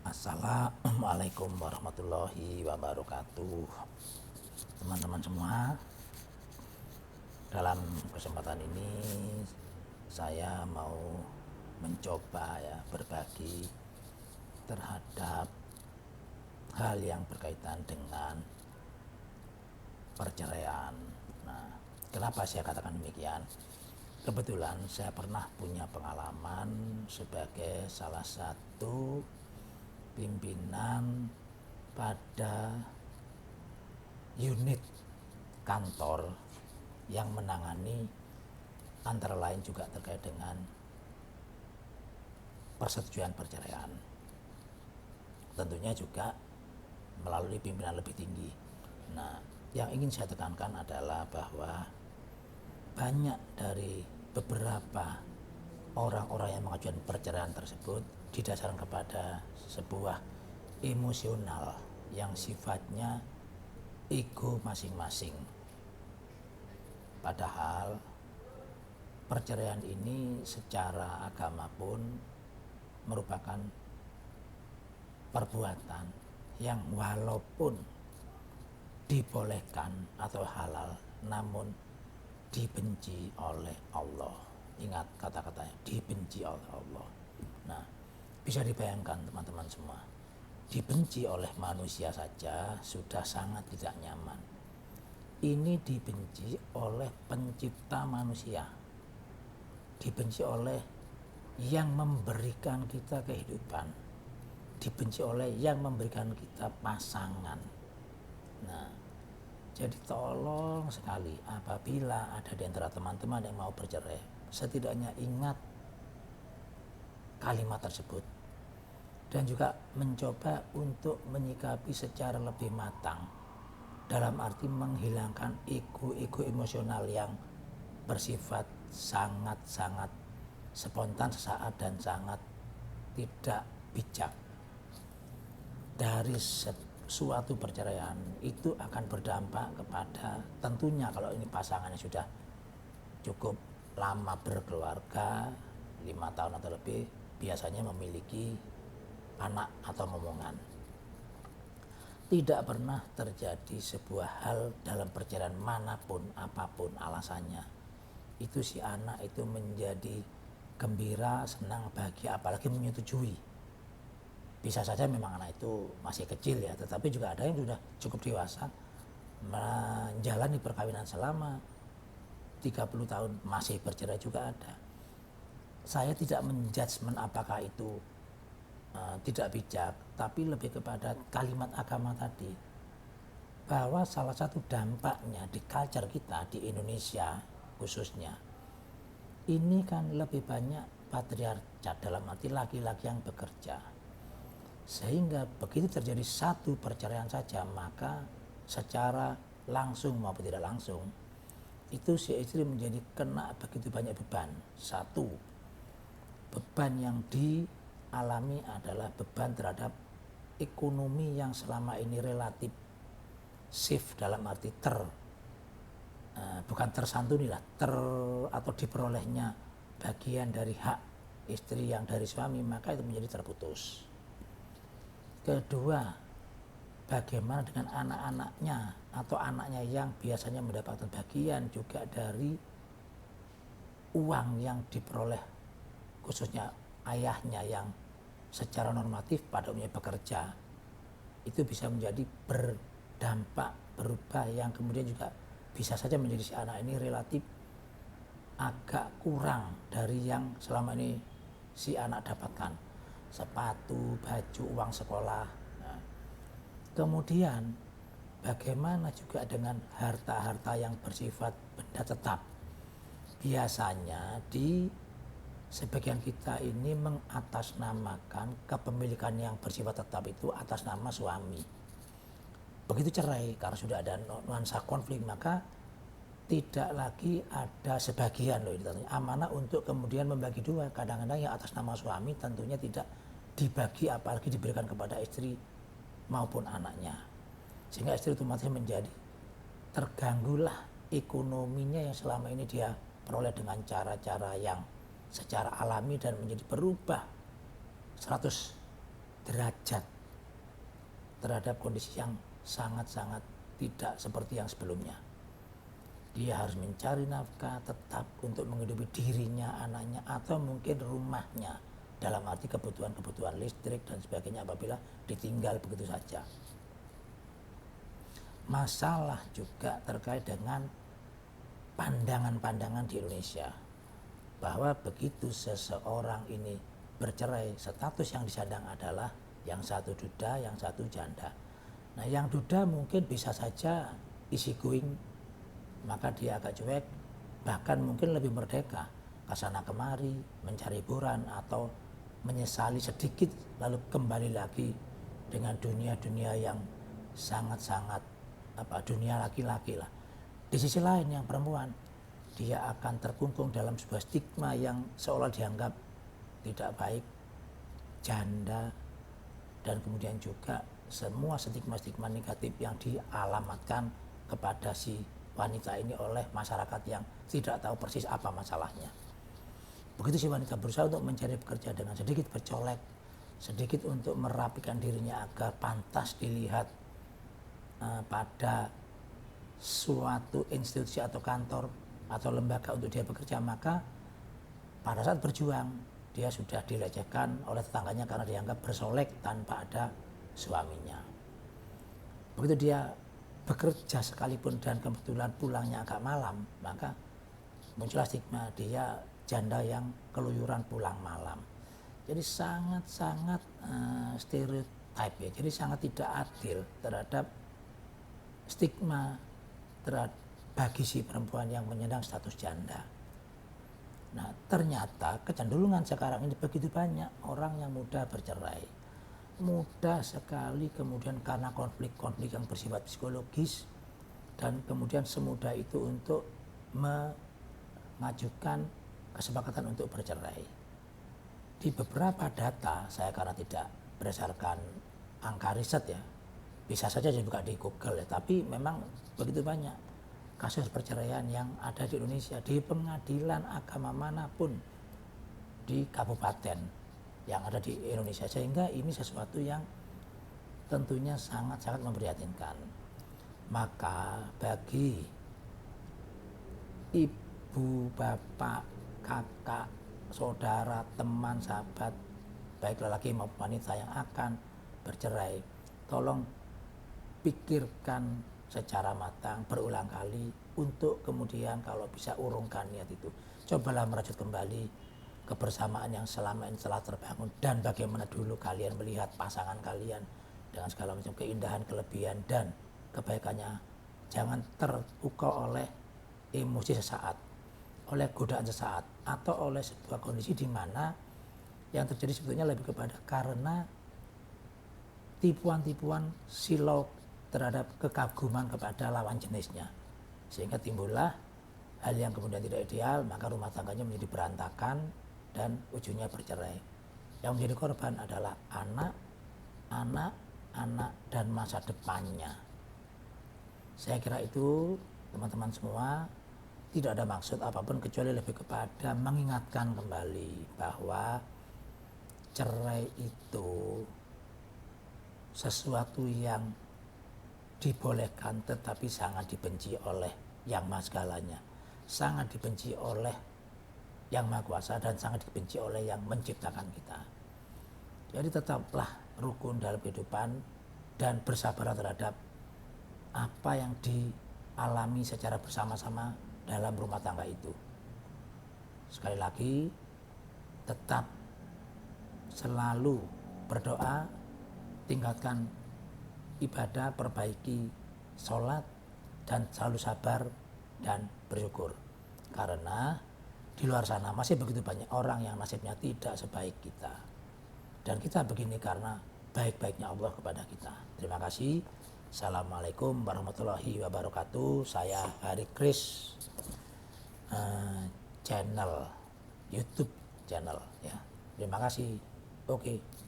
Assalamualaikum warahmatullahi wabarakatuh. Teman-teman semua, dalam kesempatan ini saya mau mencoba berbagi terhadap hal yang berkaitan dengan perceraian. Nah, kenapa saya katakan demikian? Kebetulan saya pernah punya pengalaman sebagai salah satu pimpinan pada unit kantor yang menangani antara lain juga terkait dengan persetujuan perceraian. Tentunya juga melalui pimpinan lebih tinggi. Nah, yang ingin saya tekankan adalah bahwa banyak dari beberapa orang-orang yang mengajukan perceraian tersebut didasarkan kepada sebuah emosional yang sifatnya ego masing-masing. Padahal perceraian ini secara agama pun merupakan perbuatan yang walaupun dibolehkan atau halal, namun dibenci oleh Allah. Ingat kata-katanya, dibenci oleh Allah. Nah, bisa dibayangkan teman-teman semua, dibenci oleh manusia saja sudah sangat tidak nyaman. Ini dibenci oleh pencipta manusia, dibenci oleh yang memberikan kita kehidupan, dibenci oleh yang memberikan kita pasangan. Nah, jadi tolong sekali apabila ada di antara teman-teman yang mau bercerai, setidaknya ingat kalimat tersebut dan juga mencoba untuk menyikapi secara lebih matang, dalam arti menghilangkan ego emosional yang bersifat sangat-sangat spontan sesaat dan sangat tidak bijak. Dari suatu perceraian itu akan berdampak kepada, tentunya kalau ini pasangannya sudah cukup lama berkeluarga, 5 tahun atau lebih, biasanya memiliki anak atau momongan. Tidak pernah terjadi sebuah hal dalam perceraian manapun, apapun alasannya, itu si anak itu menjadi gembira, senang, bahagia, apalagi menyetujui. Bisa saja memang anak itu masih kecil ya, tetapi juga ada yang sudah cukup dewasa menjalani perkawinan selama 30 tahun masih bercerai juga ada. Saya tidak menjudgment apakah itu tidak bijak, tapi lebih kepada kalimat agama tadi, bahwa salah satu dampaknya di culture kita di Indonesia khususnya, ini kan lebih banyak patriarkat, dalam arti laki-laki yang bekerja, sehingga begitu terjadi satu perceraian saja, maka secara langsung maupun tidak langsung itu si istri menjadi kena begitu banyak beban. Satu, beban yang dialami adalah beban terhadap ekonomi yang selama ini relatif safe, dalam arti bukan tersantuni lah, atau diperolehnya bagian dari hak istri yang dari suami, maka itu menjadi terputus. Kedua, bagaimana dengan anak-anaknya atau anaknya yang biasanya mendapatkan bagian juga dari uang yang diperoleh, khususnya ayahnya yang secara normatif pada umumnya bekerja, itu bisa menjadi berdampak berubah yang kemudian juga bisa saja menjadi si anak ini relatif agak kurang dari yang selama ini si anak dapatkan, sepatu, baju, uang sekolah. Nah, kemudian bagaimana juga dengan harta-harta yang bersifat benda tetap. Biasanya di sebagian kita ini mengatasnamakan kepemilikan yang bersifat tetap itu atas nama suami. Begitu cerai, karena sudah ada nuansa konflik, maka tidak lagi ada sebagian amanah untuk kemudian membagi dua. Kadang-kadang yang atas nama suami tentunya tidak dibagi, apalagi diberikan kepada istri maupun anaknya, sehingga istri otomatis menjadi terganggulah ekonominya yang selama ini dia peroleh dengan cara-cara yang secara alami dan menjadi berubah 180 derajat terhadap kondisi yang sangat-sangat tidak seperti yang sebelumnya. Dia harus mencari nafkah tetap untuk menghidupi dirinya, anaknya, atau mungkin rumahnya, dalam arti kebutuhan-kebutuhan listrik dan sebagainya apabila ditinggal begitu saja. Masalah juga terkait dengan pandangan-pandangan di Indonesia, bahwa begitu seseorang ini bercerai, status yang disandang adalah yang satu duda, yang satu janda. Nah, yang duda mungkin bisa saja easy going, maka dia agak cuek, bahkan mungkin lebih merdeka, kesana kemari, mencari hiburan atau menyesali sedikit, lalu kembali lagi dengan dunia-dunia yang sangat-sangat dunia laki-laki lah. Di sisi lain yang perempuan, dia akan terkungkung dalam sebuah stigma yang seolah dianggap tidak baik, janda, dan kemudian juga semua stigma-stigma negatif yang dialamatkan kepada si wanita ini oleh masyarakat yang tidak tahu persis apa masalahnya. Begitu si wanita berusaha untuk mencari pekerjaan dengan sedikit bercolek, sedikit untuk merapikan dirinya agar pantas dilihat pada suatu institusi atau kantor atau lembaga untuk dia bekerja, maka pada saat berjuang dia sudah dilecehkan oleh tetangganya karena dianggap bersolek tanpa ada suaminya. Begitu dia bekerja sekalipun dan kebetulan pulangnya agak malam, maka muncullah stigma dia janda yang keluyuran pulang malam. Jadi sangat-sangat stereotip ya, jadi sangat tidak adil terhadap stigma bagi si perempuan yang menyandang status janda. Nah, ternyata kecenderungan sekarang ini begitu banyak orang yang mudah bercerai. Mudah sekali kemudian karena konflik-konflik yang bersifat psikologis, dan kemudian semudah itu untuk mengajukan kesepakatan untuk bercerai. Di beberapa data, saya karena tidak berdasarkan angka riset ya, bisa saja dibuka di Google ya, tapi memang begitu banyak kasus perceraian yang ada di Indonesia, di pengadilan agama manapun di kabupaten yang ada di Indonesia, sehingga ini sesuatu yang tentunya sangat-sangat memprihatinkan. Maka bagi ibu, bapak, kakak, saudara, teman, sahabat, baik lelaki maupun wanita yang akan bercerai, tolong pikirkan secara matang berulang kali untuk kemudian kalau bisa urungkan niat itu. Cobalah merajut kembali kebersamaan yang selama ini telah terbangun, dan bagaimana dulu kalian melihat pasangan kalian dengan segala macam keindahan, kelebihan, dan kebaikannya. Jangan terpukau oleh emosi sesaat, oleh godaan sesaat, atau oleh sebuah kondisi di mana yang terjadi sebetulnya lebih kepada karena tipuan-tipuan silau terhadap kekaguman kepada lawan jenisnya, sehingga timbullah hal yang kemudian tidak ideal, maka rumah tangganya menjadi berantakan dan ujungnya bercerai. Yang menjadi korban adalah anak, dan masa depannya. Saya kira itu teman-teman semua tidak ada maksud apapun kecuali lebih kepada mengingatkan kembali bahwa cerai itu sesuatu yang dibolehkan tetapi sangat dibenci oleh Yang Maha Segalanya, sangat dibenci oleh Yang Maha Kuasa, dan sangat dibenci oleh yang menciptakan kita. Jadi tetaplah rukun dalam kehidupan dan bersabar terhadap apa yang dialami secara bersama-sama dalam rumah tangga itu. Sekali lagi, tetap selalu berdoa, tingkatkan ibadah, perbaiki sholat, dan selalu sabar dan bersyukur. Karena di luar sana masih begitu banyak orang yang nasibnya tidak sebaik kita. Dan kita begini karena baik-baiknya Allah kepada kita. Terima kasih. Assalamualaikum warahmatullahi wabarakatuh. Saya Hari Kris, channel YouTube channel ya. Terima kasih. Oke.